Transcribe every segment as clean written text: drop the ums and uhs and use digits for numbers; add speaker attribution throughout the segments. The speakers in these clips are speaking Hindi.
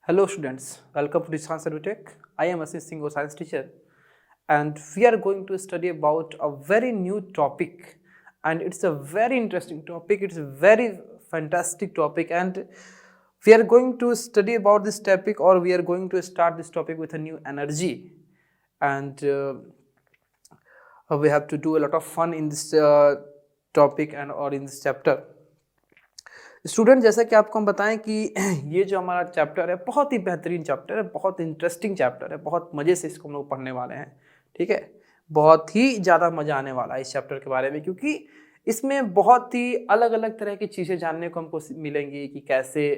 Speaker 1: Hello students, welcome to Dishant Servitech. I am Ashish Singh, a science teacher, and we are going to study about a very new topic, and it's a very interesting topic. It's a very fantastic topic, and we are going to study about this topic, or we are going to start this topic with a new energy, and we have to do a lot of fun in this topic and or in this chapter. Student, जैसा कि आपको हम बताएं कि ये जो हमारा चैप्टर है बहुत ही बेहतरीन चैप्टर है, बहुत इंटरेस्टिंग चैप्टर है, बहुत मज़े से इसको हम लोग पढ़ने वाले हैं। ठीक है, बहुत ही ज़्यादा मज़ा आने वाला है इस चैप्टर के बारे में, क्योंकि इसमें बहुत ही अलग अलग तरह की चीज़ें जानने को हमको मिलेंगी कि कैसे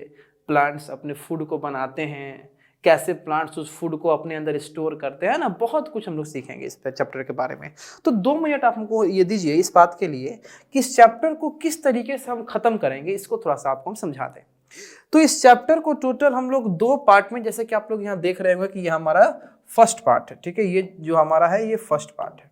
Speaker 1: प्लांट्स अपने फूड को बनाते हैं, कैसे प्लांट्स उस फूड को अपने अंदर स्टोर करते हैं ना, बहुत कुछ हम लोग सीखेंगे इस चैप्टर के बारे में। तो 2 मिनट आप हमको ये दीजिए इस बात के लिए कि इस चैप्टर को किस तरीके से हम खत्म करेंगे, इसको थोड़ा सा आपको हम समझा दें। तो इस चैप्टर को टोटल हम लोग 2 पार्ट में, जैसे कि आप लोग यहाँ देख रहे होंगे कि ये हमारा फर्स्ट पार्ट है। ठीक है, ये जो हमारा है ये फर्स्ट पार्ट है,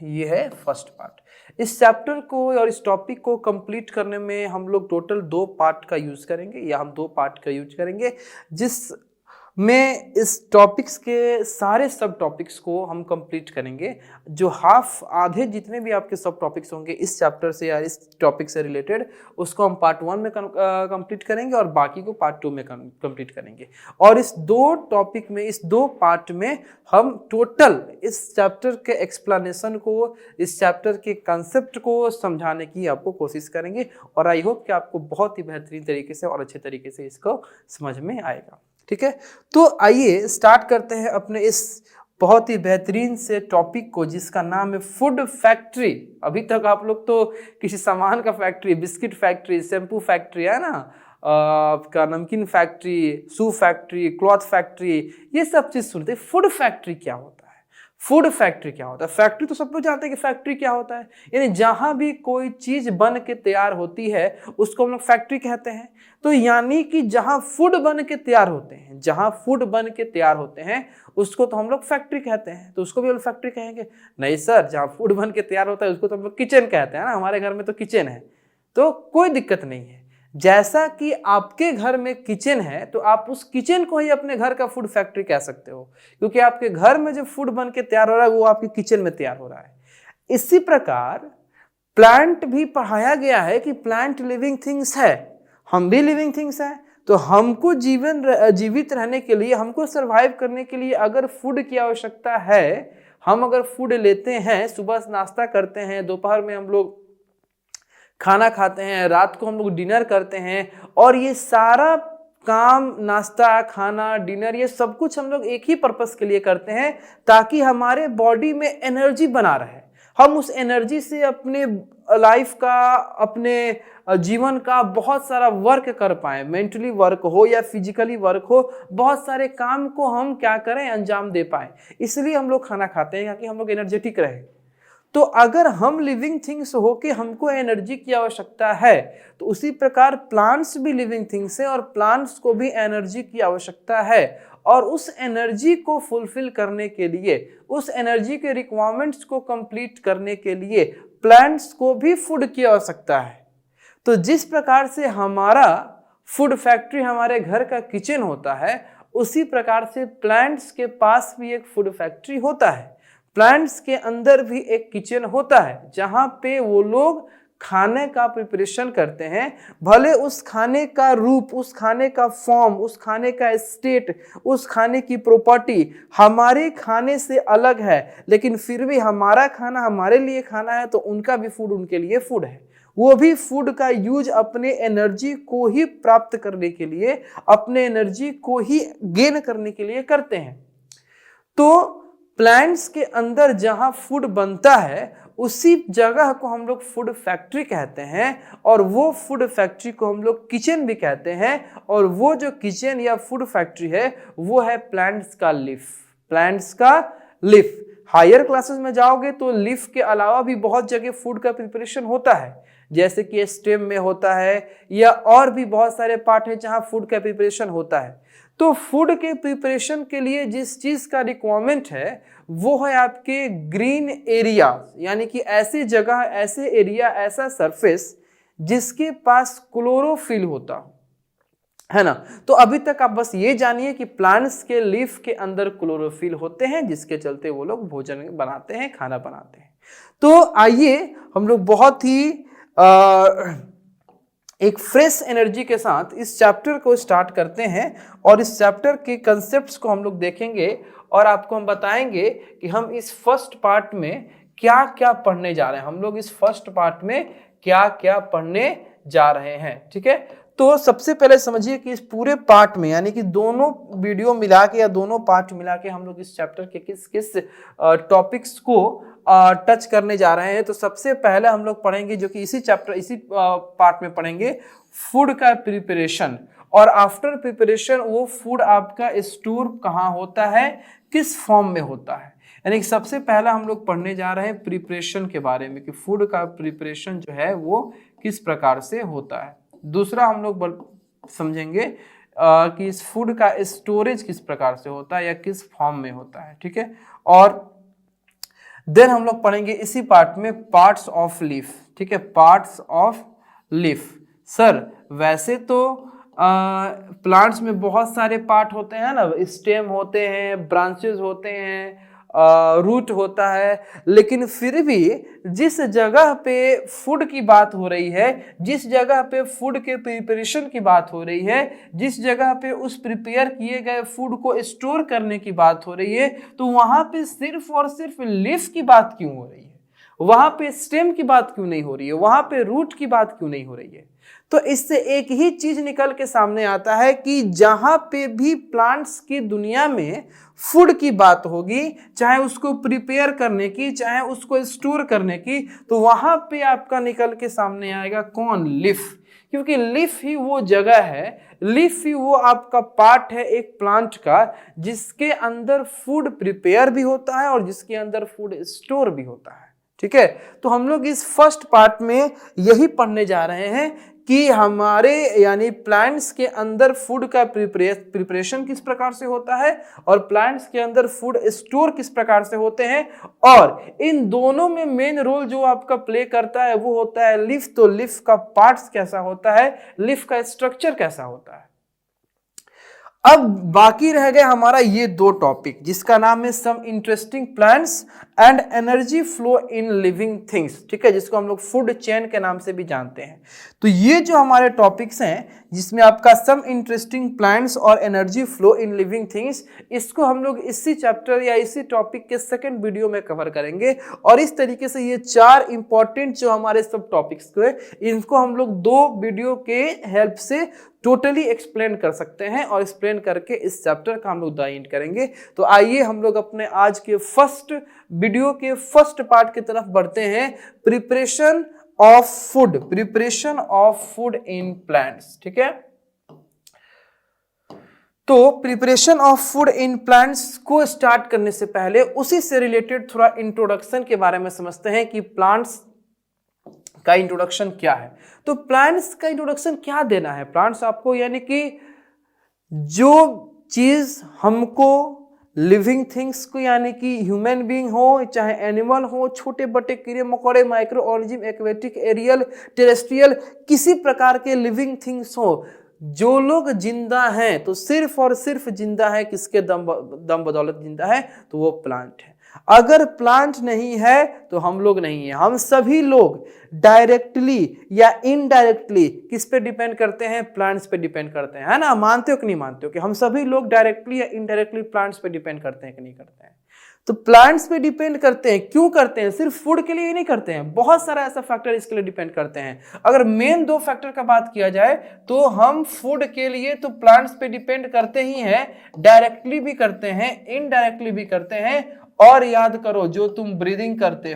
Speaker 1: ये है फर्स्ट पार्ट। इस चैप्टर को और इस टॉपिक को कंप्लीट करने में हम लोग टोटल 2 पार्ट का यूज करेंगे, या हम 2 पार्ट का यूज करेंगे, जिस में इस टॉपिक्स के सारे सब टॉपिक्स को हम कंप्लीट करेंगे। जो आधे जितने भी आपके सब टॉपिक्स होंगे इस चैप्टर से या इस टॉपिक से रिलेटेड, उसको हम पार्ट 1 में कंप्लीट करेंगे और बाकी को पार्ट 2 में कंप्लीट करेंगे। और इस 2 टॉपिक में, इस 2 पार्ट में हम टोटल इस चैप्टर के एक्सप्लेनेशन को, इस चैप्टर के कंसेप्ट को समझाने की आपको कोशिश करेंगे, और आई होप कि आपको बहुत ही बेहतरीन तरीके से और अच्छे तरीके से इसको समझ में आएगा। ठीक है, तो आइए स्टार्ट करते हैं अपने इस बहुत ही बेहतरीन से टॉपिक को, जिसका नाम है फूड फैक्ट्री। अभी तक आप लोग तो किसी सामान का factory, biscuit factory, shampoo factory है ना, आपका नमकीन फैक्ट्री, शू फैक्ट्री, क्लॉथ फैक्ट्री, ये सब चीज़ सुनते हैं। फूड फैक्ट्री क्या होता है? फूड फैक्ट्री क्या होता है? फैक्ट्री तो सब लोग जानते हैं कि फैक्ट्री क्या होता है, यानी जहां भी कोई चीज बन के तैयार होती है उसको हम लोग फैक्ट्री कहते हैं। तो यानी कि जहां फूड बन के तैयार होते हैं, जहां फूड बन के तैयार होते हैं उसको तो हम लोग फैक्ट्री कहते हैं। तो उसको भी हम लोग फैक्ट्री कहेंगे? नहीं सर, जहां फूड बन के तैयार होता है उसको तो हम लोग किचन कहते हैं ना, हमारे घर में तो किचन है, तो कोई दिक्कत नहीं है। जैसा कि आपके घर में किचन है तो आप उस किचन को ही अपने घर का फूड फैक्ट्री कह सकते हो, क्योंकि आपके घर में जो फूड बन के तैयार हो रहा है वो आपके किचन में तैयार हो रहा है। इसी प्रकार प्लांट भी पढ़ाया गया है कि प्लांट लिविंग थिंग्स है, हम भी लिविंग थिंग्स हैं। तो हमको जीवित रहने के लिए, हमको सरवाइव करने के लिए अगर फूड की आवश्यकता है, हम अगर फूड लेते हैं, सुबह नाश्ता करते हैं, दोपहर में हम लोग खाना खाते हैं, रात को हम लोग डिनर करते हैं, और ये सारा काम, नाश्ता, खाना, डिनर, ये सब कुछ हम लोग एक ही पर्पस के लिए करते हैं, ताकि हमारे बॉडी में एनर्जी बना रहे। हम उस एनर्जी से अपने लाइफ का, अपने जीवन का बहुत सारा वर्क कर पाए, मेंटली वर्क हो या फिजिकली वर्क हो, बहुत सारे काम को हम क्या करें, अंजाम दे पाए। इसलिए हम लोग खाना खाते हैं, ताकि हम लोग एनर्जेटिक रहे। तो अगर हम लिविंग थिंग्स हो के हमको एनर्जी की आवश्यकता है, तो उसी प्रकार प्लांट्स भी लिविंग थिंग्स है और प्लांट्स को भी एनर्जी की आवश्यकता है। और उस एनर्जी को फुलफिल करने के लिए, उस एनर्जी के रिक्वायरमेंट्स को कंप्लीट करने के लिए प्लांट्स को भी फूड की आवश्यकता है। तो जिस प्रकार से हमारा फूड फैक्ट्री हमारे घर का किचन होता है, उसी प्रकार से प्लांट्स के पास भी एक फूड फैक्ट्री होता है। प्लांट्स के अंदर भी एक किचन होता है, जहां पे वो लोग खाने का प्रिपरेशन करते हैं। भले उस खाने का रूप, उस खाने का फॉर्म, उस खाने का स्टेट, उस खाने की प्रॉपर्टी हमारे खाने से अलग है, लेकिन फिर भी हमारा खाना हमारे लिए खाना है, तो उनका भी फूड उनके लिए फूड है। वो भी फूड का यूज अपने एनर्जी को ही प्राप्त करने के लिए, अपने एनर्जी को ही गेन करने के लिए करते हैं। तो प्लांट्स के अंदर जहां फूड बनता है, उसी जगह को हम लोग फूड फैक्ट्री कहते हैं, और वो फूड फैक्ट्री को हम लोग किचन भी कहते हैं। और वो जो किचन या फूड फैक्ट्री है वो है प्लांट्स का लीफ, प्लांट्स का लीफ। हायर क्लासेस में जाओगे तो लीफ के अलावा भी बहुत जगह फूड का प्रिपरेशन होता है, जैसे कि स्टेम में होता है, या और भी बहुत सारे पार्ट है जहां फूड का प्रिपरेशन होता है। तो फूड के प्रिपरेशन के लिए जिस चीज का रिक्वायरमेंट है वो है आपके ग्रीन एरिया, यानी कि ऐसी जगह, ऐसे एरिया, ऐसा सरफेस जिसके पास क्लोरोफिल होता हो, है ना। तो अभी तक आप बस ये जानिए कि प्लांट्स के लीफ के अंदर क्लोरोफिल होते हैं, जिसके चलते वो लोग भोजन बनाते हैं, खाना बनाते हैं। तो आइए हम लोग बहुत ही एक फ्रेश एनर्जी के साथ इस चैप्टर को स्टार्ट करते हैं और इस चैप्टर के कंसेप्ट्स को हम लोग देखेंगे और आपको हम बताएंगे कि हम इस फर्स्ट पार्ट में क्या क्या पढ़ने जा रहे हैं। हम लोग इस फर्स्ट पार्ट में क्या क्या पढ़ने जा रहे हैं, ठीक है। तो सबसे पहले समझिए कि इस पूरे पार्ट में, यानी कि दोनों वीडियो मिला के या दोनों पार्ट मिला के हम लोग इस चैप्टर के किस किस टॉपिक्स को टच करने जा रहे हैं। तो सबसे पहले हम लोग पढ़ेंगे, जो कि इसी चैप्टर इसी पार्ट में पढ़ेंगे, फूड का प्रिपरेशन। और आफ्टर प्रिपरेशन वो फूड आपका स्टोर कहाँ होता है, किस फॉर्म में होता है। यानी कि सबसे पहला हम लोग पढ़ने जा रहे हैं प्रिपरेशन के बारे में, कि फूड का प्रिपरेशन जो है वो किस प्रकार से होता है। दूसरा हम लोग समझेंगे कि इस फूड का स्टोरेज किस प्रकार से होता है या किस फॉर्म में होता है, ठीक है। और देन हम लोग पढ़ेंगे इसी पार्ट में पार्ट्स ऑफ लीफ, ठीक है, पार्ट्स ऑफ लीफ। सर वैसे तो प्लांट्स में बहुत सारे पार्ट होते हैं ना, स्टेम होते हैं, ब्रांचेस होते हैं, रूट होता है, लेकिन फिर भी जिस जगह पे फूड की बात हो रही है, जिस जगह पे फूड के प्रिपरेशन की बात हो रही है, जिस जगह पे उस प्रिपेयर किए गए फूड को स्टोर करने की बात हो रही है, तो वहां पे सिर्फ और सिर्फ लीफ की बात क्यों हो रही है, वहां पे स्टेम की बात क्यों नहीं हो रही है, वहां पे रूट की बात क्यों नहीं हो रही है। तो इससे एक ही चीज निकल के सामने आता है कि जहां पे भी प्लांट्स की दुनिया में फूड की बात होगी, चाहे उसको प्रिपेयर करने की, चाहे उसको स्टोर करने की, तो वहां पे आपका निकल के सामने आएगा कौन, लीफ। क्योंकि लीफ ही वो जगह है, लीफ ही वो आपका पार्ट है एक प्लांट का, जिसके अंदर फूड प्रिपेयर भी होता है और जिसके अंदर फूड स्टोर भी होता है, ठीक है। तो हम लोग इस फर्स्ट पार्ट में यही पढ़ने जा रहे हैं कि हमारे यानी प्लांट्स के अंदर फूड का प्रिपरेशन किस प्रकार से होता है और प्लांट्स के अंदर फूड स्टोर किस प्रकार से होते हैं, और इन दोनों में मेन रोल जो आपका प्ले करता है वो होता है लीफ। तो लीफ का पार्ट्स कैसा होता है, लीफ का स्ट्रक्चर कैसा होता है। अब बाकी रह गया हमारा ये दो टॉपिक, जिसका नाम है some interesting plants and energy flow in living things, ठीक है, जिसको हम लोग फूड चेन के नाम से भी जानते हैं। तो ये जो हमारे टॉपिक्स हैं, जिसमें आपका सम इंटरेस्टिंग प्लांट्स और energy flow in living things, इसको हम लोग इसी चैप्टर या इसी टॉपिक के सेकंड वीडियो में कवर करेंगे। और इस तरीके से ये चार इंपॉर्टेंट जो हमारे सब टॉपिक्स को है, इनको हम लोग दो वीडियो के हेल्प से टोटली एक्सप्लेन कर सकते हैं और एक्सप्लेन करके इस चैप्टर का हम लोग द एंड करेंगे। तो आइए हम लोग अपने आज के फर्स्ट वीडियो के फर्स्ट पार्ट की तरफ बढ़ते हैं, preparation of food, preparation of food in plants, ठीक है। तो preparation of food in plants को स्टार्ट करने से पहले उसी से रिलेटेड थोड़ा इंट्रोडक्शन के बारे में समझते हैं कि प्लांट्स का इंट्रोडक्शन क्या है। तो प्लांट्स का इंट्रोडक्शन क्या देना है प्लांट्स आपको, यानी कि जो चीज हमको लिविंग थिंग्स को, यानी कि ह्यूमन बीइंग हो चाहे एनिमल हो, छोटे बड़े कीड़े मकोड़े, micro organism, aquatic, aerial, terrestrial, किसी प्रकार के लिविंग थिंग्स हो, जो लोग जिंदा हैं तो सिर्फ और सिर्फ जिंदा है किसके दम बदौलत जिंदा है, तो वो प्लांट है। अगर प्लांट नहीं है तो हम लोग नहीं है। हम सभी लोग डायरेक्टली या इनडायरेक्टली किस पे डिपेंड करते हैं, प्लांट्स पे डिपेंड करते हैं, है ना। मानते हो कि नहीं मानते हो कि हम सभी लोग डायरेक्टली या इनडायरेक्टली प्लांट्स पे डिपेंड करते हैं कि नहीं करते हैं। तो प्लांट्स पे डिपेंड करते हैं, क्यों करते हैं, सिर्फ फूड के लिए ही नहीं करते हैं, बहुत सारा ऐसा फैक्टर इसके लिए डिपेंड करते हैं। अगर मेन दो फैक्टर का बात किया जाए तो हम फूड के लिए तो प्लांट्स पे डिपेंड करते ही हैं, डायरेक्टली भी करते हैं, इनडायरेक्टली भी करते हैं। और याद करो, जो तुम ब्रीदिंग करते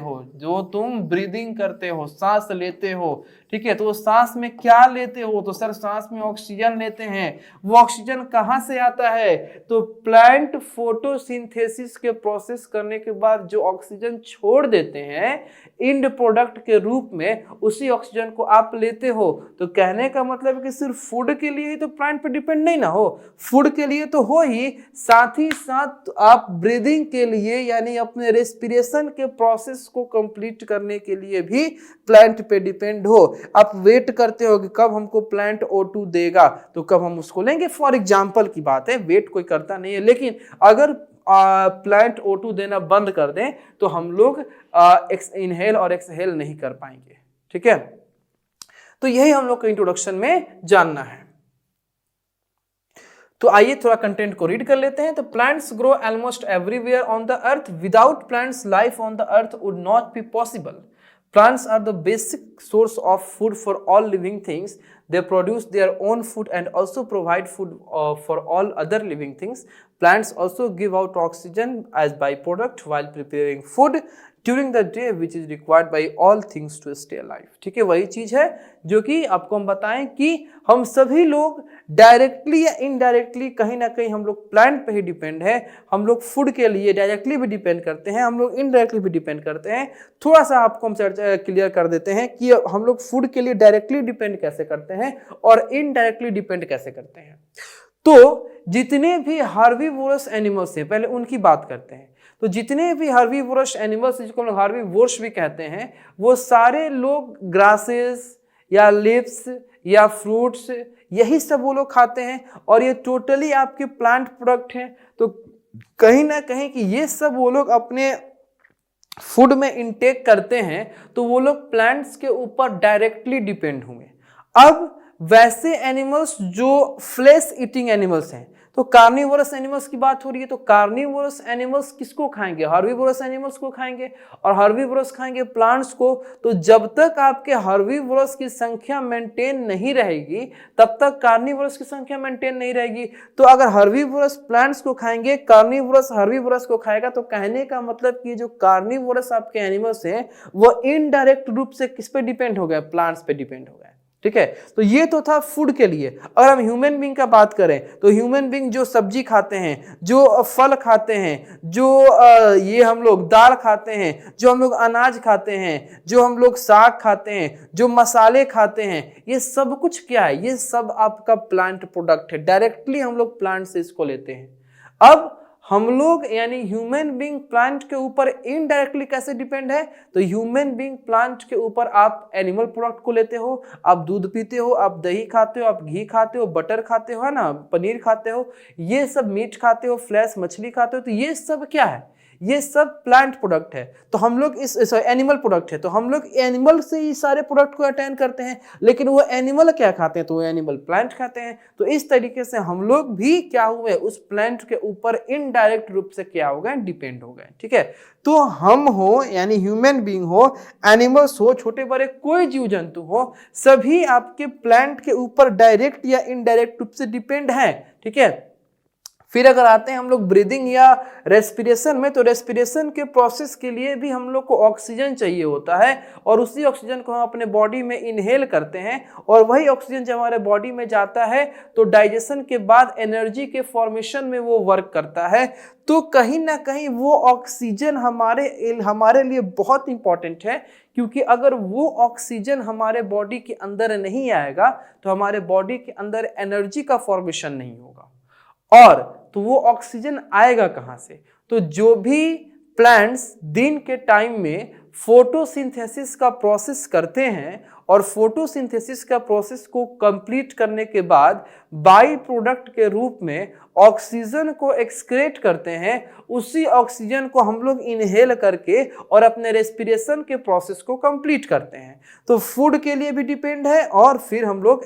Speaker 1: हो, सांस लेते हो, ठीक है, तो वो सांस में क्या लेते हो, तो सर सांस में ऑक्सीजन लेते हैं। वो ऑक्सीजन कहाँ से आता है, तो प्लांट फोटोसिंथेसिस के प्रोसेस करने के बाद जो ऑक्सीजन छोड़ देते हैं एंड प्रोडक्ट के रूप में, उसी ऑक्सीजन को आप लेते हो। तो कहने का मतलब है कि सिर्फ फूड के लिए ही तो प्लांट पर डिपेंड नहीं ना हो, फूड के लिए तो हो ही, साथ ही साथ आप ब्रीदिंग के लिए यानी अपने रेस्पिरेशन के प्रोसेस को कंप्लीट करने के लिए भी प्लांट पे डिपेंड हो। आप वेट करते हो कि कब हमको प्लांट O2 देगा तो कब हम उसको लेंगे, फॉर एग्जाम्पल की बात है, वेट कोई करता नहीं है। लेकिन अगर प्लांट O2 देना बंद कर दें तो हम लोग इनहेल और एक्सहेल नहीं कर पाएंगे। ठीक है, तो यही हम लोग को इंट्रोडक्शन में जानना है। तो आइए थोड़ा कंटेंट को रीड कर लेते हैं। तो plants grow almost everywhere on the earth, without plants life on the earth would not be possible. Plants are the basic source of food for all living things. They produce their own food and also provide food for all other living things. Plants also give out oxygen as byproduct while preparing food during the day, which is required by all things to stay alive. ठीक है, वही चीज है जो कि आपको हम बताएं कि हम सभी लोग डायरेक्टली या इनडायरेक्टली कहीं ना कहीं हम लोग प्लांट पे ही डिपेंड है। हम लोग फूड के लिए डायरेक्टली भी डिपेंड करते हैं, हम लोग इनडायरेक्टली भी डिपेंड करते हैं। थोड़ा सा आपको हम चर्चा क्लियर कर देते हैं कि हम लोग फूड के लिए डायरेक्टली डिपेंड कैसे करते हैं और इनडायरेक्टली डिपेंड कैसे करते हैं। तो जितने भी हार्बीवोरस एनिमल्स हैं, पहले उनकी बात करते हैं। तो जितने भी हार्बीवोरस एनिमल्स जिसको हम लोग हार्बीवोरस भी कहते हैं, वो सारे लोग ग्रासेस या लीव्स या फ्रूट्स यही सब वो लोग खाते हैं और ये टोटली आपके प्लांट प्रोडक्ट हैं। तो कहीं ना कहीं कि ये सब वो लोग अपने फूड में इनटेक करते हैं तो वो लोग प्लांट्स के ऊपर डायरेक्टली डिपेंड होंगे। अब वैसे एनिमल्स जो फ्लेश ईटिंग एनिमल्स हैं, तो कार्निवोरस एनिमल्स की बात हो रही है, तो कार्निवोरस एनिमल्स किसको खाएंगे? हर्बीवोरस एनिमल्स को खाएंगे और हर्बीवोरस खाएंगे प्लांट्स को। तो जब तक आपके हर्बीवोरस की संख्या मेंटेन नहीं रहेगी तब तक कार्निवोरस की संख्या मेंटेन नहीं रहेगी। तो अगर हर्बीवोरस प्लांट्स को खाएंगे, कार्निवोरस हर्बीवोरस को खाएगा, तो कहने का मतलब कि जो कार्निवोरस आपके एनिमल्स हैं वो इनडायरेक्ट रूप से किस पे डिपेंड हो गए? प्लांट्स पे डिपेंड हो गए। ठीक है, तो ये तो था फूड के लिए। अगर हम ह्यूमन बीइंग का बात करें तो ह्यूमन बीइंग जो सब्जी खाते हैं, जो फल खाते हैं, जो ये हम लोग दाल खाते हैं, जो हम लोग अनाज खाते हैं, जो हम लोग साग खाते हैं, जो मसाले खाते हैं, ये सब कुछ क्या है? ये सब आपका प्लांट प्रोडक्ट है। डायरेक्टली हम लोग प्लांट से इसको लेते हैं। अब हम लोग यानी ह्यूमन बीइंग प्लांट के ऊपर इनडायरेक्टली कैसे डिपेंड है? तो ह्यूमन बीइंग प्लांट के ऊपर आप एनिमल प्रोडक्ट को लेते हो, आप दूध पीते हो, आप दही खाते हो, आप घी खाते हो, बटर खाते हो, है ना, पनीर खाते हो, ये सब मीट खाते हो, फ्लैश मछली खाते हो। तो ये सब क्या है? ये सब प्लांट प्रोडक्ट है। तो हम लोग इस एनिमल प्रोडक्ट है, तो हम लोग एनिमल से ही सारे प्रोडक्ट को अटेंड करते हैं। लेकिन वो एनिमल क्या खाते हैं? तो वो एनिमल प्लांट खाते हैं। तो इस तरीके से हम लोग भी क्या हुए? उस प्लांट के ऊपर इनडायरेक्ट रूप से क्या हो गए? डिपेंड हो गए। ठीक है, तो हम हो यानी ह्यूमन बीइंग हो, एनिमल्स हो, छोटे बड़े कोई जीव जंतु हो, सभी आपके प्लांट के ऊपर डायरेक्ट या इनडायरेक्ट रूप से डिपेंड है। ठीक है, फिर अगर आते हैं हम लोग ब्रीदिंग या रेस्पिरेशन में, तो रेस्पिरेशन के प्रोसेस के लिए भी हम लोग को ऑक्सीजन चाहिए होता है और उसी ऑक्सीजन को हम अपने बॉडी में इनहेल करते हैं और वही ऑक्सीजन जब हमारे बॉडी में जाता है तो डाइजेशन के बाद एनर्जी के फॉर्मेशन में वो वर्क करता है। तो कहीं ना कहीं वो ऑक्सीजन हमारे लिए बहुत इंपॉर्टेंट है, क्योंकि अगर वो ऑक्सीजन हमारे बॉडी के अंदर नहीं आएगा तो हमारे बॉडी के अंदर एनर्जी का फॉर्मेशन नहीं होगा। और तो वो ऑक्सीजन आएगा कहां से? तो जो भी प्लांट्स दिन के टाइम में फोटोसिंथेसिस का प्रोसेस करते हैं और फोटोसिंथेसिस का प्रोसेस को कंप्लीट करने के बाद बाई प्रोडक्ट के रूप में ऑक्सीजन को एक्सक्रेट करते हैं, उसी ऑक्सीजन को हम लोग इनहेल करके और अपने रेस्पिरेशन के प्रोसेस को कंप्लीट करते हैं। तो फूड के लिए भी डिपेंड है और फिर हम लोग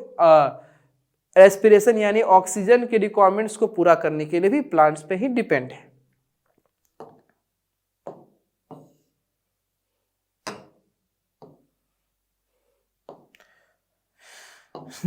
Speaker 1: रेस्पिरेशन यानी ऑक्सीजन के रिक्वायरमेंट्स को पूरा करने के लिए भी प्लांट्स पे ही डिपेंड है।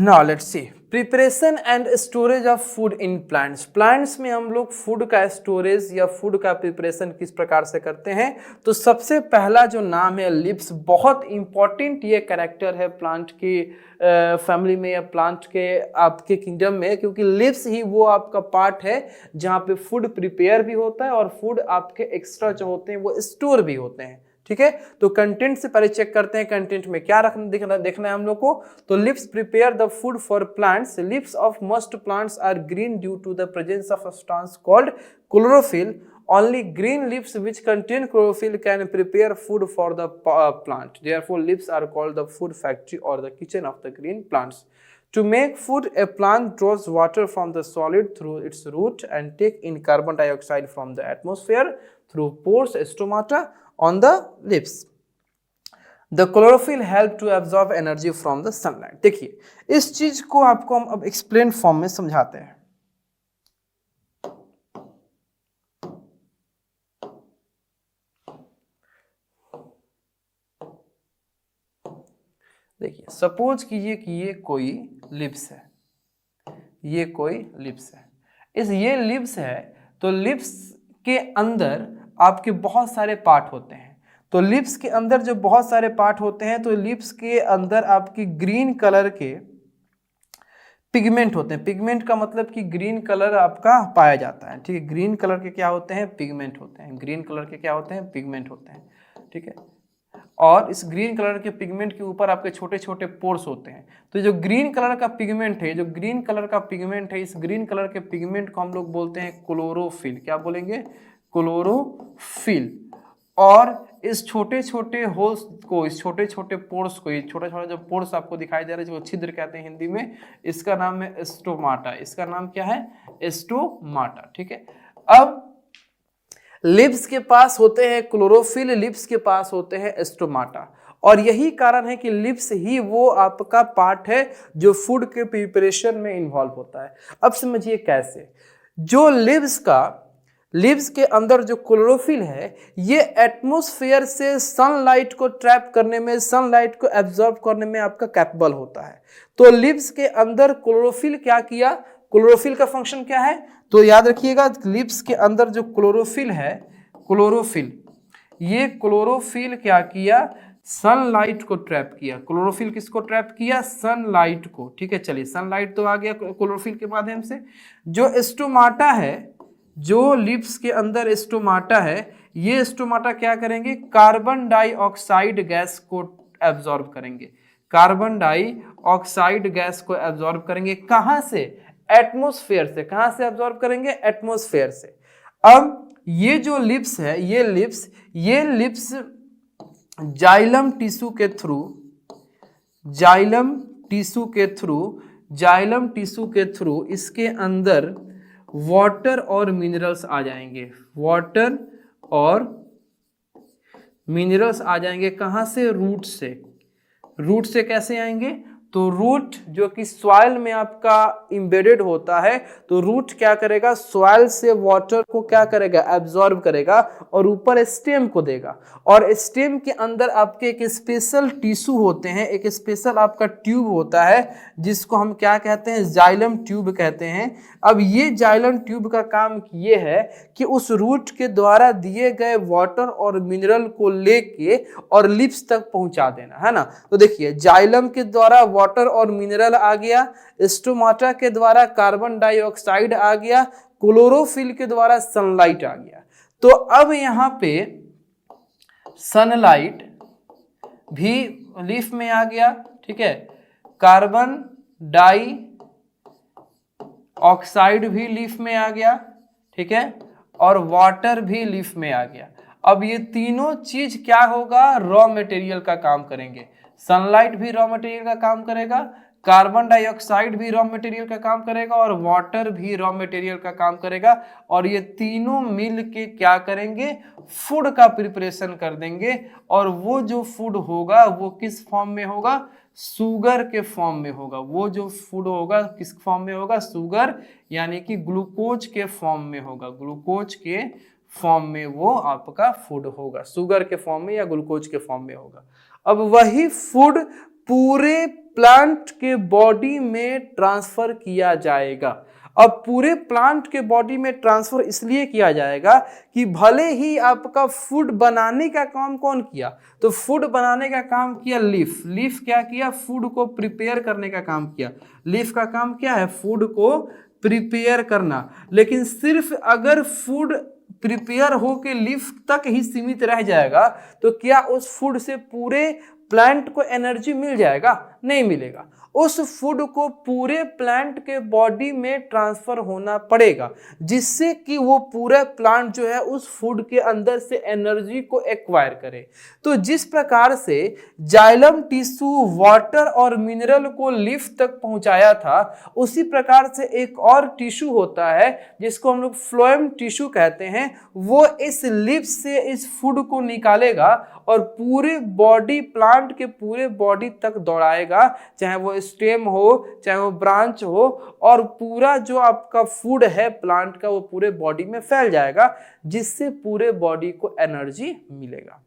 Speaker 1: Now let's see preparation and storage of food in plants. Plants में हम लोग फूड का स्टोरेज या फूड का प्रिपरेशन किस प्रकार से करते हैं? तो सबसे पहला जो नाम है लीव्स, बहुत इंपॉर्टेंट ये कैरेक्टर है प्लांट की फैमिली में या प्लांट के आपके किंगडम में, क्योंकि लीव्स ही वो आपका पार्ट है जहाँ पे फूड प्रिपेयर भी होता है और फूड आपके एक्स्ट्रा जो होते हैं वो स्टोर भी होते हैं। ठीक है, तो कंटेंट से पहले चेक करते हैं कंटेंट में क्या देखना है हम लोग को। तो leaves prepare the food for plants. Leaves of most plants are green due to the presence of a substance called chlorophyll only green leaves which contain chlorophyll can prepare food for the plant. Therefore leaves are called the food factory or the kitchen of the green plants. To make food, a plant draws water from the solid through its root and take in carbon dioxide from the atmosphere through pores, stomata on the leaves. The chlorophyll help to absorb energy from the sunlight. देखिए, इस चीज को आपको हम अब एक्सप्लेन फॉर्म में समझाते हैं। देखिए, सपोज कीजिए कि ये कोई लिप्स है, ये कोई लिप्स है, ये लिप्स है, तो लिप्स के अंदर आपके बहुत सारे पार्ट होते हैं। तो लिप्स के अंदर जो बहुत सारे पार्ट होते हैं, तो लिप्स के अंदर आपकी ग्रीन कलर के पिगमेंट होते हैं। पिगमेंट का मतलब कि ग्रीन कलर आपका पाया जाता है, ठीक है। ग्रीन कलर के क्या होते हैं? पिगमेंट होते हैं। ग्रीन कलर के क्या होते हैं? पिगमेंट होते हैं, ठीक है। और इस ग्रीन कलर के पिगमेंट के ऊपर आपके छोटे छोटे पोर्स होते हैं। तो जो ग्रीन कलर का पिगमेंट है, जो ग्रीन कलर का पिगमेंट है, इस ग्रीन कलर के पिगमेंट को हम लोग बोलते हैं क्लोरोफिल। क्या बोलेंगे? क्लोरोफिल। और इस छोटे छोटे होल्स को, इस छोटे छोटे पोर्स को, ये छोटा छोटा जो पोर्स आपको दिखाई दे रहा है, जो छिद्र कहते हैं हिंदी में, इसका नाम है स्टोमाटा। इसका नाम क्या है? स्टोमाटा, ठीक है। अब लिप्स के पास होते हैं क्लोरोफिल, लिप्स के पास होते हैं स्टोमाटा, और यही कारण है कि लिप्स ही वो आपका पार्ट है जो फूड के प्रिपरेशन में इन्वॉल्व होता है। अब समझिए कैसे। जो लिप्स के अंदर जो क्लोरोफिल है, ये एटमॉस्फेयर से सनलाइट को ट्रैप करने में, सनलाइट को एब्जॉर्ब करने में आपका कैपेबल होता है। तो लिप्स के अंदर क्लोरोफिल क्या किया? क्लोरोफिल का फंक्शन क्या है? तो याद रखिएगा, लिप्स के अंदर जो क्लोरोफिल है, क्लोरोफिल, ये क्लोरोफिल क्या किया? सनलाइट को ट्रैप किया। क्लोरोफिल किसको ट्रैप किया? सनलाइट को, ठीक है। चलिए, सनलाइट तो आ गया क्लोरोफिल के माध्यम से। जो स्टोमाटा है, जो लिप्स के अंदर स्टोमाटा है, ये स्टोमाटा क्या करेंगे? कार्बन डाइऑक्साइड गैस को एब्जॉर्ब करेंगे। कार्बन डाइऑक्साइड गैस को एब्जॉर्ब करेंगे। कहां से? एटमॉस्फेयर से। कहां से एब्जॉर्ब करेंगे? एटमॉस्फेयर से। अब ये जो लिप्स है, ये लिप्स जाइलम टिश्यू के थ्रू इसके अंदर वाटर और मिनरल्स आ जाएंगे। वाटर और मिनरल्स आ जाएंगे। कहां से? रूट से। रूट से कैसे आएंगे? तो रूट जो कि सॉइल में आपका इंबेडेड होता है, तो रूट क्या करेगा? सॉइल से वाटर को क्या करेगा? एब्जॉर्ब करेगा और ऊपर स्टेम को देगा। और स्टेम के अंदर आपके एक स्पेशल टिश्यू होते हैं, एक स्पेशल आपका ट्यूब होता है, जिसको हम क्या कहते हैं? जाइलम ट्यूब कहते हैं। अब ये जाइलम ट्यूब का काम ये है कि उस रूट के द्वारा दिए गए वाटर और मिनरल को लेके और लिप्स तक पहुंचा देना, है ना। तो देखिए, जाइलम के द्वारा वाटर और मिनरल आ गया, स्टोमाटा के द्वारा कार्बन डाइऑक्साइड आ गया, क्लोरोफिल के द्वारा सनलाइट आ गया। तो अब यहां पे सनलाइट भी लीफ में आ गया, ठीक है। कार्बन डाइऑक्साइड भी लीफ में आ गया, ठीक है। और वाटर भी लीफ में आ गया। अब ये तीनों चीज क्या होगा? रॉ मटेरियल का काम करेंगे। सनलाइट भी रॉ मटेरियल का काम करेगा, कार्बन डाइऑक्साइड भी रॉ मटेरियल का काम करेगा, और वाटर भी रॉ मटेरियल का काम करेगा। और ये तीनों मिल के क्या करेंगे? फूड का प्रिपरेशन कर देंगे। और वो जो फूड होगा वो किस फॉर्म में होगा? शुगर के फॉर्म में होगा। वो जो फूड होगा किस फॉर्म में होगा? शुगर, यानी कि ग्लूकोज के फॉर्म में होगा। ग्लूकोज के फॉर्म में वो आपका फूड होगा, शुगर के फॉर्म में या ग्लूकोज के फॉर्म में होगा। अब वही फूड पूरे प्लांट के बॉडी में ट्रांसफर किया जाएगा। अब पूरे प्लांट के बॉडी में ट्रांसफर इसलिए किया जाएगा कि भले ही आपका फूड बनाने का काम कौन किया? तो फूड बनाने का काम किया लीफ। लीफ क्या किया? फूड को प्रिपेयर करने का काम किया। लीफ का काम क्या है? फूड को प्रिपेयर करना। लेकिन सिर्फ अगर फूड प्रिपेयर होके लीफ तक ही सीमित रह जाएगा तो क्या उस फूड से पूरे प्लांट को एनर्जी मिल जाएगा? नहीं मिलेगा। उस फूड को पूरे प्लांट के बॉडी में ट्रांसफर होना पड़ेगा, जिससे कि वो पूरा प्लांट जो है उस फूड के अंदर से एनर्जी को एक्वायर करे। तो जिस प्रकार से जाइलम टिश्यू वाटर और मिनरल को लिफ तक पहुंचाया था, उसी प्रकार से एक और टिश्यू होता है जिसको हम लोग फ्लोएम टिश्यू कहते हैं, वो इस लिफ से इस फूड को निकालेगा और पूरे बॉडी, प्लांट के पूरे बॉडी तक दौड़ाएगा, चाहे वो स्टेम हो चाहे वो ब्रांच हो, और पूरा जो आपका फूड है प्लांट का वो पूरे बॉडी में फैल जाएगा, जिससे पूरे बॉडी को एनर्जी मिलेगा।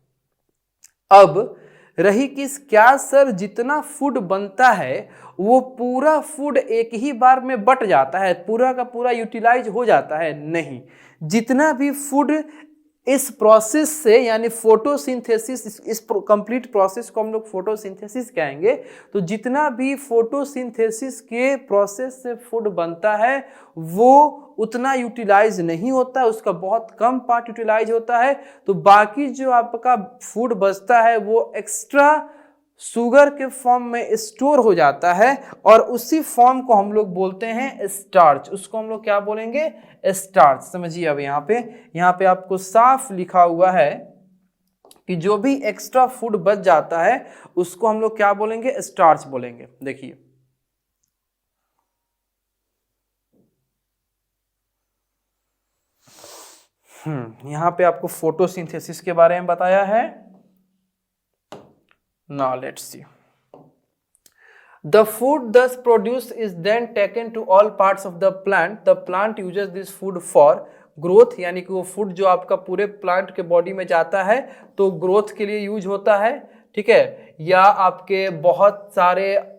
Speaker 1: अब रही किस, क्या सर जितना फूड बनता है वो पूरा फूड एक ही बार में बट जाता है, पूरा का पूरा यूटिलाइज हो जाता है? नहीं, जितना भी फूड इस प्रोसेस से, यानी फोटोसिंथेसिस, इस कंप्लीट प्रोसेस को हम लोग फोटोसिंथेसिस कहेंगे, तो जितना भी फोटोसिंथेसिस के प्रोसेस से फूड बनता है वो उतना यूटिलाइज नहीं होता, उसका बहुत कम पार्ट यूटिलाइज होता है। तो बाकी जो आपका फूड बचता है वो एक्स्ट्रा शुगर के फॉर्म में स्टोर हो जाता है, और उसी फॉर्म को हम लोग बोलते हैं स्टार्च। उसको हम लोग क्या बोलेंगे? स्टार्च। समझिए, अब यहाँ पे आपको साफ लिखा हुआ है कि जो भी एक्स्ट्रा फूड बच जाता है उसको हम लोग क्या बोलेंगे? स्टार्च बोलेंगे। देखिए, यहाँ पे आपको फोटोसिंथेसिस के बारे में बताया है। Now let's see. The food thus produced is then taken to all parts of the plant. The plant uses this food for growth, यानी कि वो फूड जो आपका पूरे प्लांट के बॉडी में जाता है तो ग्रोथ के लिए यूज होता है, ठीक है। या आपके बहुत सारे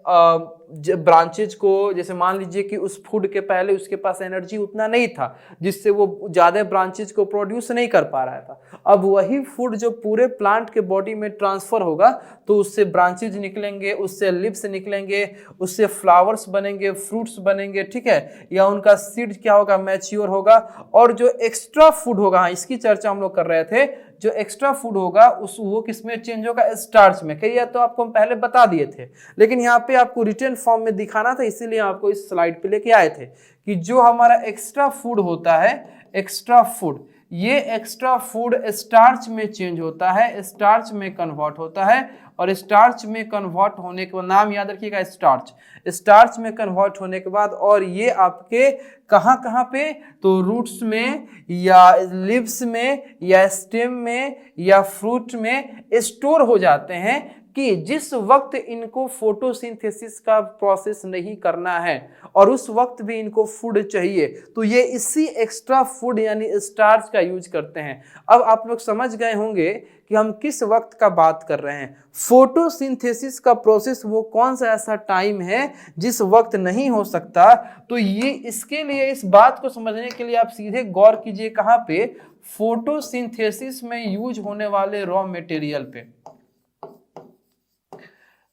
Speaker 1: ब्रांचेज को, जैसे मान लीजिए कि उस फूड के पहले उसके पास एनर्जी उतना नहीं था जिससे वो ज़्यादा ब्रांचेज को प्रोड्यूस नहीं कर पा रहा था, अब वही फूड जो पूरे प्लांट के बॉडी में ट्रांसफर होगा तो उससे ब्रांचेज निकलेंगे, उससे लिव्स निकलेंगे, उससे फ्लावर्स बनेंगे, फ्रूट्स बनेंगे, ठीक है। या उनका सीड क्या होगा? मैच्योर होगा। और जो एक्स्ट्रा फूड होगा, इसकी चर्चा हम लोग कर रहे थे, जो एक्स्ट्रा फूड होगा वो किस में चेंज होगा? स्टार्च में। कहिए, तो आपको हम पहले बता दिए थे, लेकिन यहाँ पे आपको रिटन फॉर्म में दिखाना था, इसीलिए आपको इस स्लाइड पे लेके आए थे कि जो हमारा एक्स्ट्रा फूड होता है, एक्स्ट्रा फूड, ये एक्स्ट्रा फूड स्टार्च में चेंज होता है, स्टार्च में कन्वर्ट होता है, और स्टार्च में कन्वर्ट होने के बाद, नाम याद रखिएगा स्टार्च, स्टार्च में कन्वर्ट होने के बाद, और ये आपके कहाँ कहाँ पे? तो रूट्स में या लिव्स में या स्टेम में या फ्रूट में स्टोर हो जाते हैं, कि जिस वक्त इनको फोटोसिंथेसिस का प्रोसेस नहीं करना है और उस वक्त भी इनको फूड चाहिए, तो ये इसी एक्स्ट्रा फूड यानी स्टार्च का यूज करते हैं। अब आप लोग समझ गए होंगे कि हम किस वक्त का बात कर रहे हैं। फोटोसिंथेसिस का प्रोसेस वो कौन सा ऐसा टाइम है जिस वक्त नहीं हो सकता, तो ये इसके लिए, इस बात को समझने के लिए आप सीधे गौर कीजिए कहाँ पे? फोटोसिंथेसिस में यूज होने वाले रॉ मटेरियल पे।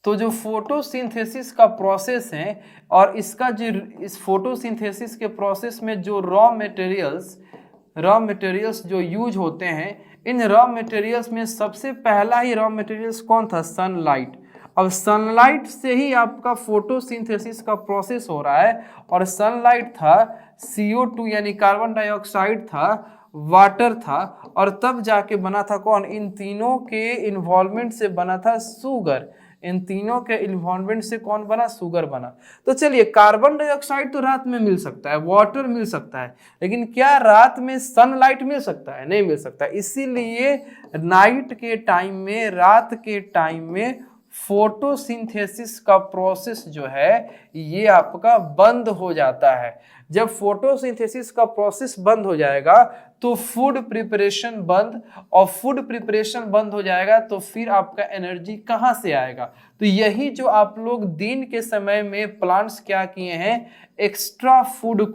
Speaker 1: तो जो फोटोसिंथेसिस का प्रोसेस है और इसका जो इस फोटोसिंथेसिस के प्रोसेस में जो रॉ मटेरियल्स जो यूज होते हैं, इन रॉ मटेरियल्स में सबसे पहला ही रॉ मटेरियल्स कौन था? सनलाइट। अब सनलाइट से ही आपका फोटोसिंथेसिस का प्रोसेस हो रहा है, और सनलाइट था, CO2 यानी कार्बन डाइऑक्साइड था, वाटर था, और तब जाके बना था कौन? इन तीनों के इन्वॉल्वमेंट से बना था शुगर। इन तीनों के इन्वॉल्वमेंट से कौन बना? शुगर बना। तो चलिए, कार्बन डाइऑक्साइड तो रात में मिल सकता है, वाटर मिल सकता है, लेकिन क्या रात में सनलाइट मिल सकता है? नहीं मिल सकता। इसीलिए नाइट के टाइम में, रात के टाइम में फोटोसिंथेसिस का प्रोसेस जो है ये आपका बंद हो जाता है। जब फोटोसिंथेसिस का प्रोसेस बंद हो जाएगा तो फूड प्रिपरेशन बंद, और फूड प्रिपरेशन बंद हो जाएगा तो फिर आपका एनर्जी कहाँ से आएगा? तो यही जो आप लोग दिन के समय में प्लांट्स क्या किए हैं, एक्स्ट्रा फूड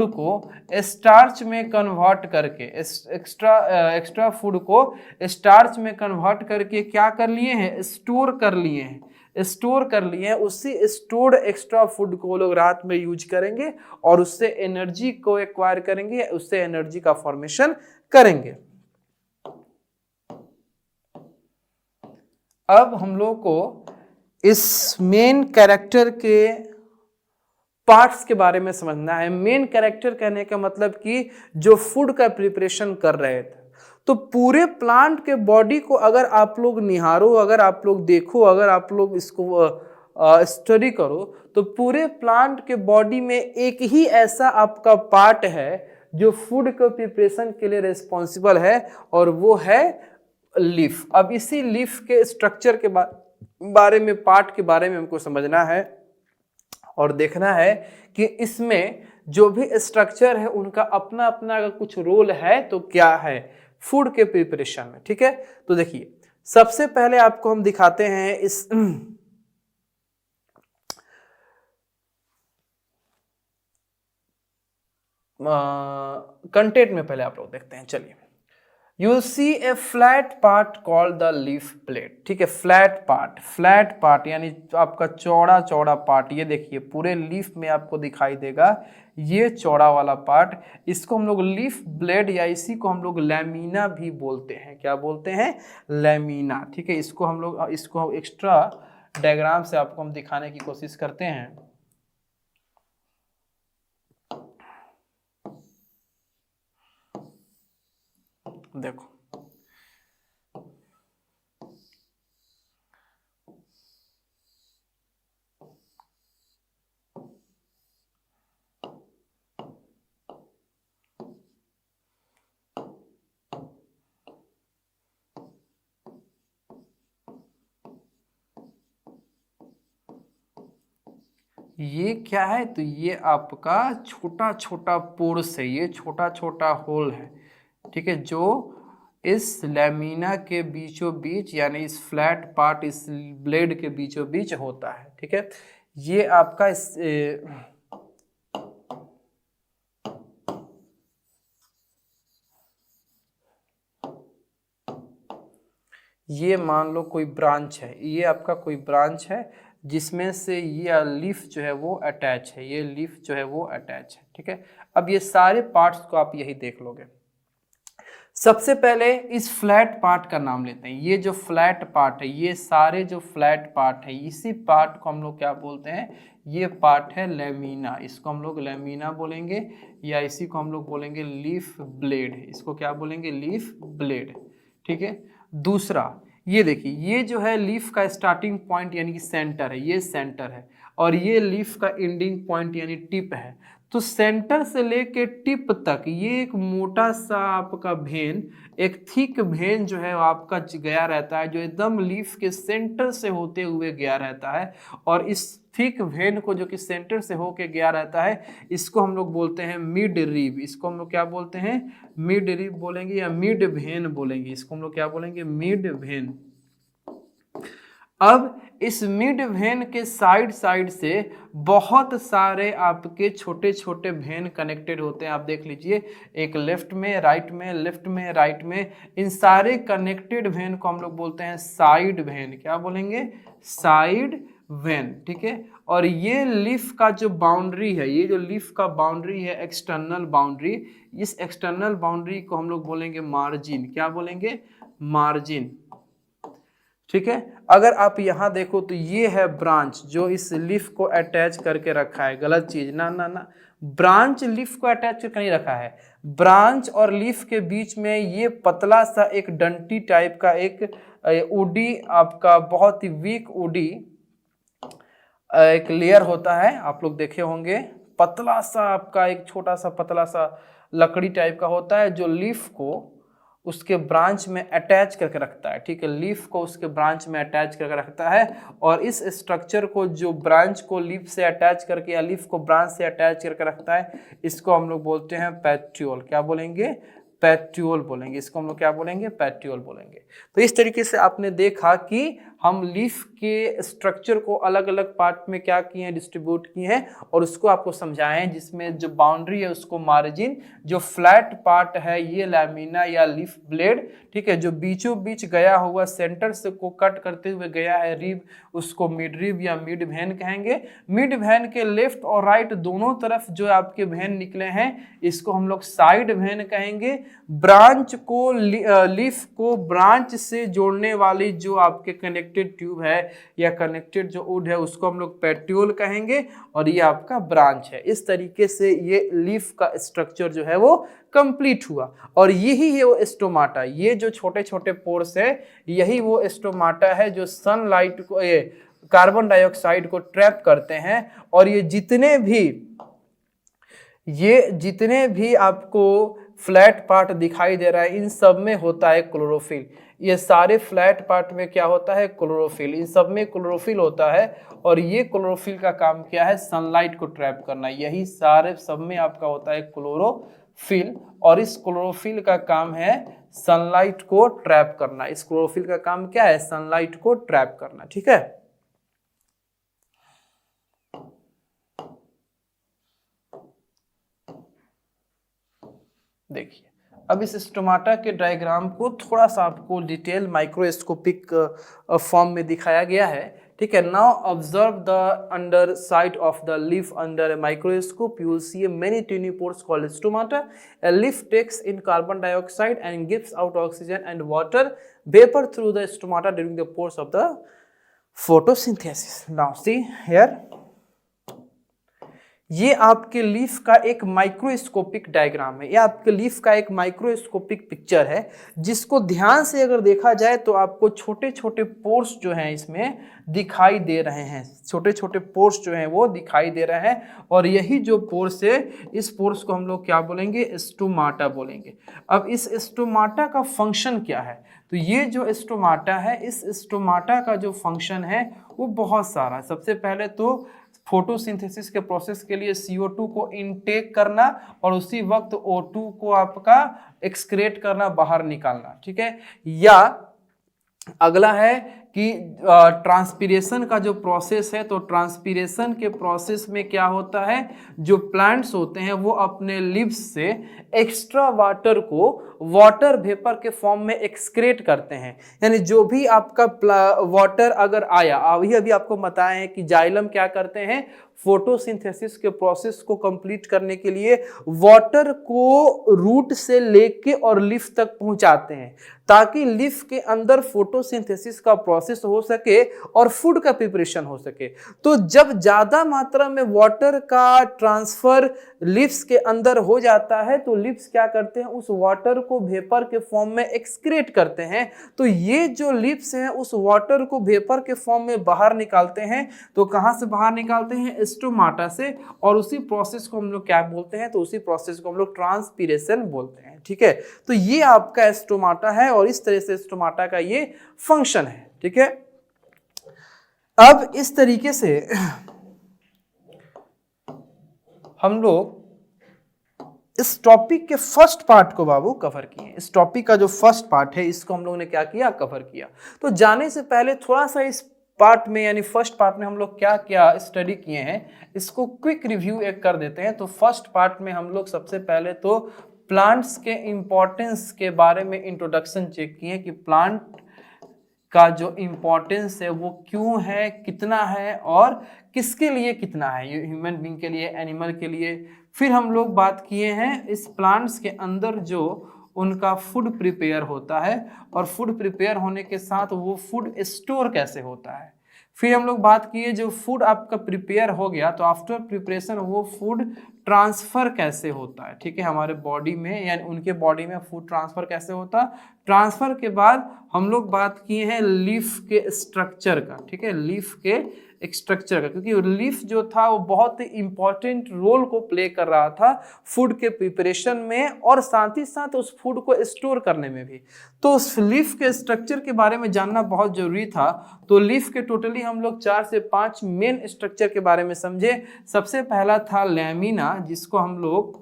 Speaker 1: को स्टार्च में कन्वर्ट करके, एक्स्ट्रा फूड को स्टार्च में कन्वर्ट करके क्या कर लिए हैं? स्टोर कर लिए हैं। उसी स्टोर्ड एक्स्ट्रा फूड को लोग रात में यूज करेंगे और उससे एनर्जी को एक्वायर करेंगे, उससे एनर्जी का फॉर्मेशन करेंगे। अब हम लोग को इस मेन कैरेक्टर के पार्ट्स के बारे में समझना है। मेन कैरेक्टर कहने का मतलब कि जो फूड का प्रिपरेशन कर रहे थे। तो पूरे प्लांट के बॉडी को अगर आप लोग निहारो, अगर आप लोग देखो, अगर आप लोग इसको स्टडी करो, तो पूरे प्लांट के बॉडी में एक ही ऐसा आपका पार्ट है जो फूड के प्रिपरेशन के लिए रिस्पॉन्सिबल है, और वो है लीफ। अब इसी लीफ के स्ट्रक्चर के बारे में, पार्ट के बारे में हमको समझना है और देखना है कि इसमें जो भी स्ट्रक्चर है उनका अपना अपना अगर कुछ रोल है तो क्या है फूड के प्रिपरेशन में। ठीक है, तो देखिए सबसे पहले आपको हम दिखाते हैं इस कंटेंट में। पहले आप लोग देखते हैं, चलिए। You will see a flat part called the leaf blade। ठीक है, फ्लैट पार्ट यानी आपका चौड़ा चौड़ा पार्ट। ये देखिए पूरे लीफ में आपको दिखाई देगा ये चौड़ा वाला पार्ट, इसको हम लोग लीफ ब्लेड या इसी को हम लोग लैमिना भी बोलते हैं। क्या बोलते हैं? लैमिना। ठीक है, इसको हम लोग इसको एक्स्ट्रा डायग्राम से आपको हम दिखाने की कोशिश करते हैं। देखो ये क्या है, तो ये आपका छोटा छोटा पोर्स है, ये छोटा छोटा होल है। ठीक है, जो इस लैमिना के बीचों बीच यानी इस फ्लैट पार्ट, इस ब्लेड के बीचों बीच होता है। ठीक है, ये आपका ये मान लो कोई ब्रांच है, ये आपका कोई ब्रांच है जिसमें से ये लीफ जो है वो अटैच है, ये लीफ जो है वो अटैच है। ठीक है, अब ये सारे पार्ट्स को आप यही देख लोगे। सबसे पहले इस फ्लैट पार्ट का नाम लेते हैं। ये जो फ्लैट पार्ट है, ये सारे जो फ्लैट पार्ट है, इसी पार्ट को हम लोग क्या बोलते हैं? ये पार्ट है लैमिना। इसको हम लोग लैमिना बोलेंगे, या इसी को हम लोग बोलेंगे लीफ ब्लेड। इसको क्या बोलेंगे? Leaf blade. ठीक है, दूसरा ये देखिए, ये जो है लीफ का स्टार्टिंग पॉइंट यानी कि सेंटर है, ये सेंटर है, और ये लीफ का एंडिंग पॉइंट यानी टिप है। तो सेंटर से लेके टिप तक ये एक मोटा सा आपका वेन, एक थिक वेन जो है आपका गया रहता है, जो एकदम लीफ के सेंटर से होते हुए गया रहता है। और इस थिक वेन को जो कि सेंटर से होके गया रहता है, इसको हम लोग बोलते हैं मिड रिब। इसको हम लोग क्या बोलते हैं? मिड रिब बोलेंगे या मिड वेन बोलेंगे। इसको हम लोग क्या बोलेंगे? Mid when. अब इस मिड वेन के साइड साइड से बहुत सारे आपके छोटे छोटे वेन कनेक्टेड होते हैं। आप देख लीजिए, एक लेफ्ट में, राइट में, लेफ्ट में, राइट में, इन सारे कनेक्टेड वेन को हम लोग बोलते हैं साइड वेन। क्या बोलेंगे? Side when. ठीक है, और ये लीफ का जो बाउंड्री है, ये जो लीफ का बाउंड्री है एक्सटर्नल बाउंड्री, इस एक्सटर्नल बाउंड्री को हम लोग बोलेंगे मार्जिन। क्या बोलेंगे? मार्जिन। ठीक है, अगर आप यहां देखो तो ये है ब्रांच जो इस लीफ को अटैच करके रखा है। गलत चीज, ना ना ना, ब्रांच लीफ को अटैच करके नहीं रखा है। ब्रांच और लीफ के बीच में ये पतला सा एक डंटी टाइप का एक उडी, आपका बहुत ही वीक उडी एक लेयर होता है। आप लोग देखे होंगे, पतला सा आपका एक छोटा सा पतला सा लकड़ी टाइप का होता है, जो लीफ को उसके ब्रांच में अटैच करके रखता है। ठीक है, लीफ को उसके ब्रांच में अटैच करके रखता है, और इस स्ट्रक्चर को, जो ब्रांच को लीफ से अटैच करके या लीफ को ब्रांच से अटैच करके रखता है, इसको हम लोग बोलते हैं पेट्रियोल। क्या बोलेंगे? पेट्रियोल बोलेंगे। इसको हम लोग क्या बोलेंगे? पेट्रियोल बोलेंगे। तो इस तरीके से आपने देखा कि हम लीफ के स्ट्रक्चर को अलग अलग पार्ट में क्या किए हैं? डिस्ट्रीब्यूट किए हैं, और उसको आपको समझाएं, जिसमें जो बाउंड्री है उसको मार्जिन, जो फ्लैट पार्ट है ये लैमिना या लीफ ब्लेड। ठीक है, जो बीचों बीच गया हुआ सेंटर से को कट करते हुए गया है रिब, उसको मिड रिब या मिड वेन कहेंगे। मिड वेन के लेफ्ट और राइट दोनों तरफ जो आपके वेन निकले हैं, इसको हम लोग साइड वेन कहेंगे। ब्रांच को लीफ को ब्रांच से जोड़ने वाली जो आपके कनेक्ट कनेक्टेड ट्यूब है या कनेक्टेड जो वुड है उसको हम लोग पेट्यूल कहेंगे, और ये आपका ब्रांच है। इस तरीके से ये लीफ का स्ट्रक्चर जो है वो कंप्लीट हुआ, और यही है वो स्टोमाटा। ये जो छोटे छोटे पोर्स है यही वो स्टोमाटा है जो सनलाइट को, ये कार्बन डाइऑक्साइड को ट्रैप करते हैं। और ये जितने भी आपको फ्लैट पार्ट दिखाई दे रहा है इन सब में होता है क्लोरोफिल। ये सारे फ्लैट पार्ट में क्या होता है? क्लोरोफिल। इन सब में क्लोरोफिल होता है, और ये क्लोरोफिल का काम क्या है? सनलाइट को ट्रैप करना। यही सारे सब में आपका होता है क्लोरोफिल, और इस क्लोरोफिल का काम है सनलाइट को ट्रैप करना। इस क्लोरोफिल का काम क्या है? सनलाइट को ट्रैप करना। ठीक है, देखिए अब इस स्टोमाटा के डायग्राम को थोड़ा सा आपको डिटेल माइक्रोस्कोपिक फॉर्म में दिखाया गया है। ठीक है, now observe the underside of the leaf under a microscope, you will see many tiny pores called stomata. A leaf takes in carbon dioxide and gives out oxygen and water vapour through the stomata during the pores of the photosynthesis. Now see here, ये आपके लीफ का एक माइक्रोस्कोपिक डायग्राम है, ये आपके लीफ का एक माइक्रोस्कोपिक पिक्चर है, जिसको ध्यान से अगर देखा जाए तो आपको छोटे छोटे पोर्स जो हैं इसमें दिखाई दे रहे हैं। छोटे छोटे पोर्स जो हैं वो दिखाई दे रहे हैं, और यही जो पोर्स है इस पोर्स को हम लोग क्या बोलेंगे? स्टोमाटा बोलेंगे। अब इस स्टोमाटा का फंक्शन क्या है? तो ये जो स्टोमाटा है, इस स्टोमाटा का जो फंक्शन है वो बहुत सारा। सबसे पहले तो फोटोसिंथेसिस के प्रोसेस के लिए CO2 को इनटेक करना, और उसी वक्त O2 को आपका एक्सक्रेट करना, बाहर निकालना। ठीक है, या अगला है कि ट्रांसपीरेशन का जो प्रोसेस है, तो ट्रांसपीरेशन के प्रोसेस में क्या होता है? जो प्लांट्स होते हैं वो अपने लिव्स से एक्स्ट्रा वाटर को वाटर वेपर के फॉर्म में एक्सक्रेट करते हैं। यानी जो भी आपका वाटर अगर आया, अभी आपको बताया है कि जाइलम क्या करते हैं? फोटोसिंथेसिस के प्रोसेस को कंप्लीट करने के लिए वाटर को रूट से लेके और लीफ तक पहुंचाते हैं, ताकि लीफ के अंदर फोटोसिंथेसिस का प्रोसेस हो सके और फूड का प्रिपरेशन हो सके। तो जब ज्यादा मात्रा में वाटर का ट्रांसफर लीव्स के अंदर हो जाता है तो लीव्स क्या करते हैं? उस वाटर को वेपर के फॉर्म में एक्सक्रेट करते हैं। तो ये जो लीव्स हैं उस वाटर को वेपर के फॉर्म में बाहर निकालते हैं। तो कहां से बाहर निकालते हैं? स्टोमाटा से, और उसी प्रोसेस को हम लोग क्या बोलते हैं? तो उसी प्रोसेस को हम लोग ट्रांसपीरेशन बोलते हैं। ठीक है, तो ये आपका स्टोमाटा है, और इस तरह से स्टोमाटा का ये फंक्शन है। ठीक है, अब इस तरीके से हम लोग इस टॉपिक के फर्स्ट पार्ट को बाबू कवर किए। इस टॉपिक का जो फर्स्ट पार्ट है इसको हम लोगों ने क्या किया? कवर किया। तो जाने से पहले थोड़ा सा इस पार्ट में, यानी फर्स्ट पार्ट में हम लोग क्या क्या स्टडी किए हैं इसको क्विक रिव्यू एक कर देते हैं। तो फर्स्ट पार्ट में हम लोग सबसे पहले तो प्लांट्स के इंपॉर्टेंस के बारे में इंट्रोडक्शन चेक किए कि प्लांट का जो इंपॉर्टेंस है वो क्यों है, कितना है, और किसके लिए कितना है, ये ह्यूमन बीइंग के लिए, एनिमल के लिए। फिर हम लोग बात किए हैं इस प्लांट्स के अंदर जो उनका फूड प्रिपेयर होता है, और फूड प्रिपेयर होने के साथ वो फूड स्टोर कैसे होता है। फिर हम लोग बात किए जो फूड आपका प्रिपेयर हो गया तो आफ्टर प्रिपरेशन वो फूड ट्रांसफर कैसे होता है। ठीक है, हमारे बॉडी में, यानी उनके बॉडी में फूड ट्रांसफर कैसे होता है। ट्रांसफर के बाद हम लोग बात किए हैं लीफ के स्ट्रक्चर का। ठीक है, लीफ के स्ट्रक्चर का, क्योंकि लीफ जो था वो बहुत ही इंपॉर्टेंट रोल को प्ले कर रहा था फूड के प्रिपरेशन में, और साथ ही साथ उस फूड को स्टोर करने में भी। तो उस लीफ के स्ट्रक्चर के बारे में जानना बहुत जरूरी था। तो लीफ के टोटली हम लोग 4 से 5 मेन स्ट्रक्चर के बारे में समझे। सबसे पहला था लैमिना, जिसको हम लोग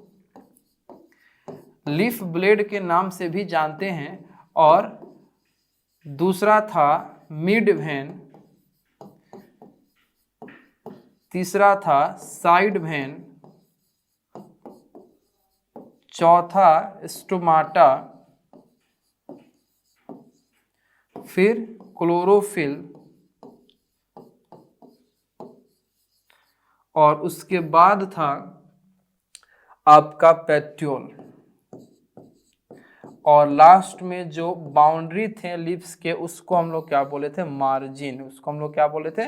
Speaker 1: लीफ ब्लेड के नाम से भी जानते हैं, और दूसरा था मिड वेन, तीसरा था साइड वेन, चौथा स्टोमाटा, फिर क्लोरोफिल, और उसके बाद था आपका पेट्यूल। और लास्ट में जो बाउंड्री थे लीव्स के उसको हम लोग क्या बोले थे, मार्जिन, उसको हम लोग क्या बोले थे,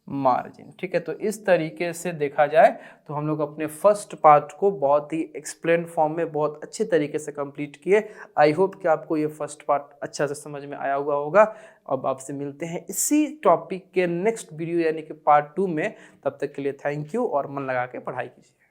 Speaker 1: मार्जिन। ठीक है, तो इस तरीके से देखा जाए तो हम लोग अपने फर्स्ट पार्ट को बहुत ही एक्सप्लेन फॉर्म में बहुत अच्छे तरीके से कंप्लीट किए। आई होप कि आपको ये फर्स्ट पार्ट अच्छा से समझ में आया हुआ होगा। अब आपसे मिलते हैं इसी टॉपिक के नेक्स्ट वीडियो यानी कि पार्ट 2 में। तब तक के लिए थैंक यू और मन लगा के पढ़ाई कीजिए।